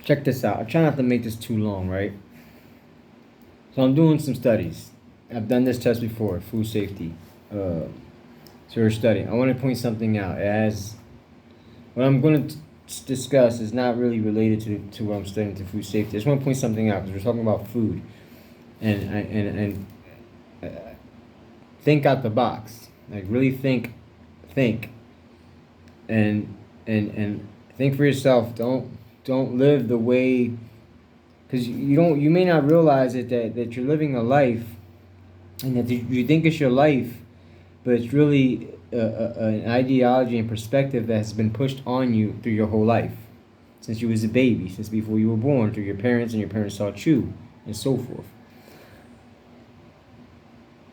check this out. I try not to make this too long, right? So I'm doing some studies. I've done this test before, food safety. So we're studying. I want to point something out. As what I'm going to discuss is not really related to what I'm studying to food safety. I just want to point something out because we're talking about food, and think out the box. Like really think, and think for yourself. Don't live the way, because you may not realize it that you're living a life, and that you think it's your life, but it's really an ideology and perspective that has been pushed on you through your whole life, since you was a baby, since before you were born, through your parents, and your parents taught you, and so forth.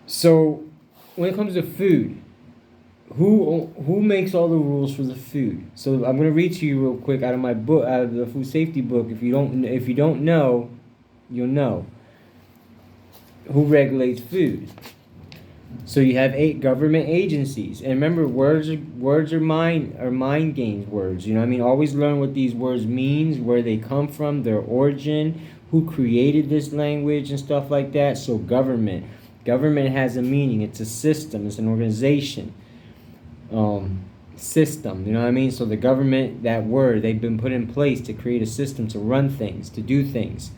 So, when it comes to food, who makes all the rules for the food? So I'm gonna read to you real quick out of my book, out of the food safety book. If you don't know, you'll know. Who regulates food? So you have 8 government agencies, and remember, words are mind games. Words, you know what I mean. Always learn what these words means, where they come from, their origin, who created this language, and stuff like that. So government has a meaning. It's a system. It's an organization. System, you know what I mean? So the government, that word, they've been put in place to create a system to run things, to do things.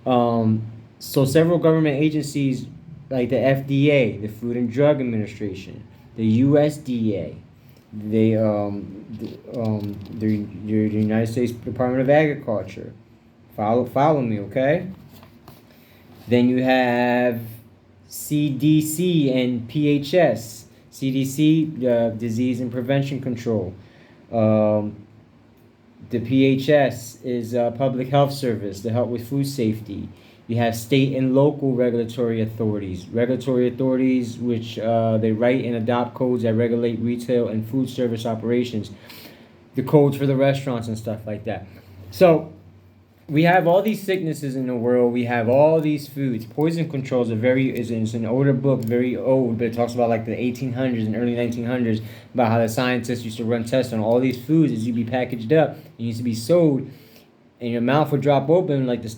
So several government agencies, like the FDA, the Food and Drug Administration, the USDA, the United States Department of Agriculture. Follow me, okay? Then you have CDC and PHS. CDC, Disease and Prevention Control. The PHS is Public Health Service to help with food safety. You have state and local regulatory authorities. Regulatory authorities which they write and adopt codes that regulate retail and food service operations. The codes for the restaurants and stuff like that. So we have all these sicknesses in the world. We have all these foods. Poison control is an older book, very old, but it talks about like the 1800s and early 1900s, about how the scientists used to run tests on all these foods as you'd be packaged up. It used to be sold, and your mouth would drop open like this.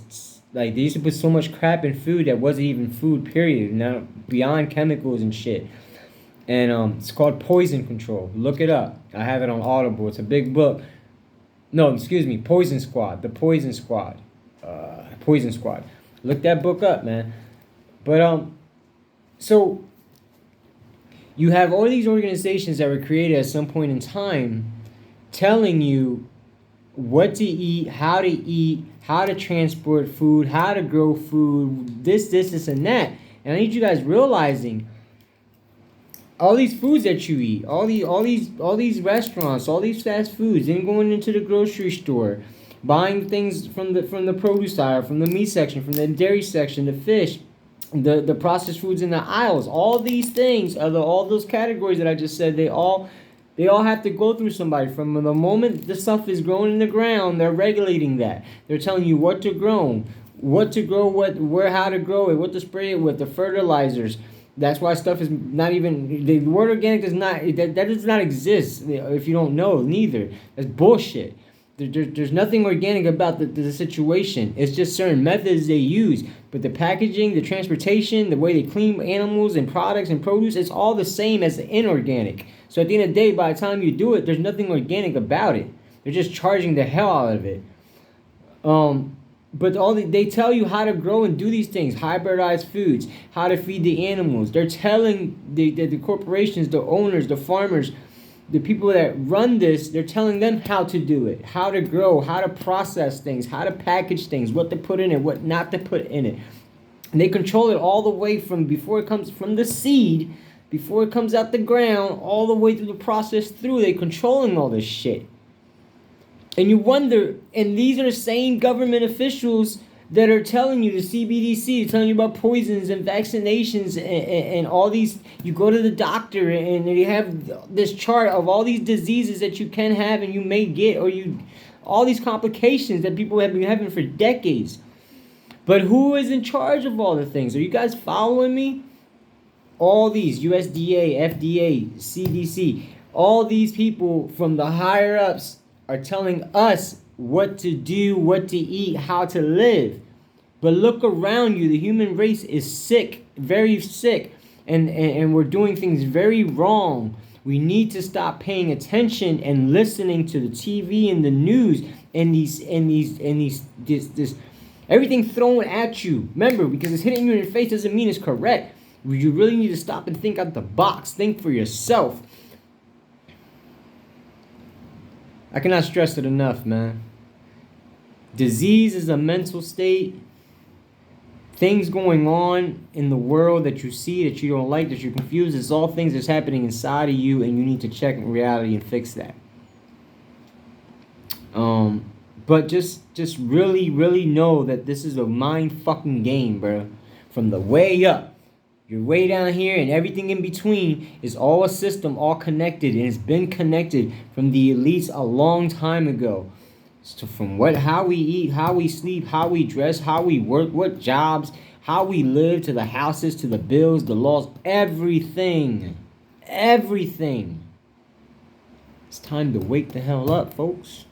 Like they used to put so much crap in food that wasn't even food. Period. Now beyond chemicals and shit. And it's called Poison Control. Look it up. I have it on Audible. It's a big book. No, excuse me, Poison Squad. The Poison Squad. Poison Squad. Look that book up, man. But so you have all these organizations that were created at some point in time telling you what to eat, how to transport food, how to grow food, this, and that. And I need you guys realizing all these foods that you eat, all these restaurants, all these fast foods, then going into the grocery store, buying things from the produce aisle, from the meat section, from the dairy section, the fish, the processed foods in the aisles, all these things, all those categories that I just said, they all have to go through somebody. From the moment the stuff is growing in the ground, they're regulating that. They're telling you what to grow, how to grow it, what to spray it with, the fertilizers. That's why stuff is not even, the word organic does not, that does not exist if you don't know, neither. That's bullshit. There's nothing organic about the situation. It's just certain methods they use. But the packaging, the transportation, the way they clean animals and products and produce, it's all the same as the inorganic. So at the end of the day, by the time you do it, there's nothing organic about it. They're just charging the hell out of it. But they tell you how to grow and do these things, hybridized foods, how to feed the animals. They're telling the corporations, the owners, the farmers, the people that run this, they're telling them how to do it, how to grow, how to process things, how to package things, what to put in it, what not to put in it. And they control it all the way from before it comes from the seed, before it comes out the ground, all the way through the process through. They're controlling all this shit. And you wonder, and these are the same government officials that are telling you, the CBDC, telling you about poisons and vaccinations and all these. You go to the doctor and they have this chart of all these diseases that you can have and you may get, or all these complications that people have been having for decades. But who is in charge of all the things? Are you guys following me? All these, USDA, FDA, CDC, all these people from the higher ups are telling us what to do, what to eat, how to live. But look around you. The human race is sick, very sick, and we're doing things very wrong. We need to stop paying attention and listening to the TV and the news and this everything thrown at you. Remember, because it's hitting you in the face doesn't mean it's correct. You really need to stop and think out the box. Think for yourself. I cannot stress it enough, man. Disease is a mental state. Things going on in the world that you see, that you don't like, that you're confused, it's all things that's happening inside of you, and you need to check reality and fix that. But just really, really know that this is a mind fucking game, bro. From the way up, you're way down here, and everything in between is all a system, all connected, and it's been connected from the elites a long time ago. So from how we eat, how we sleep, how we dress, how we work, what jobs, how we live, to the houses, to the bills, the laws, everything. Everything. It's time to wake the hell up, folks.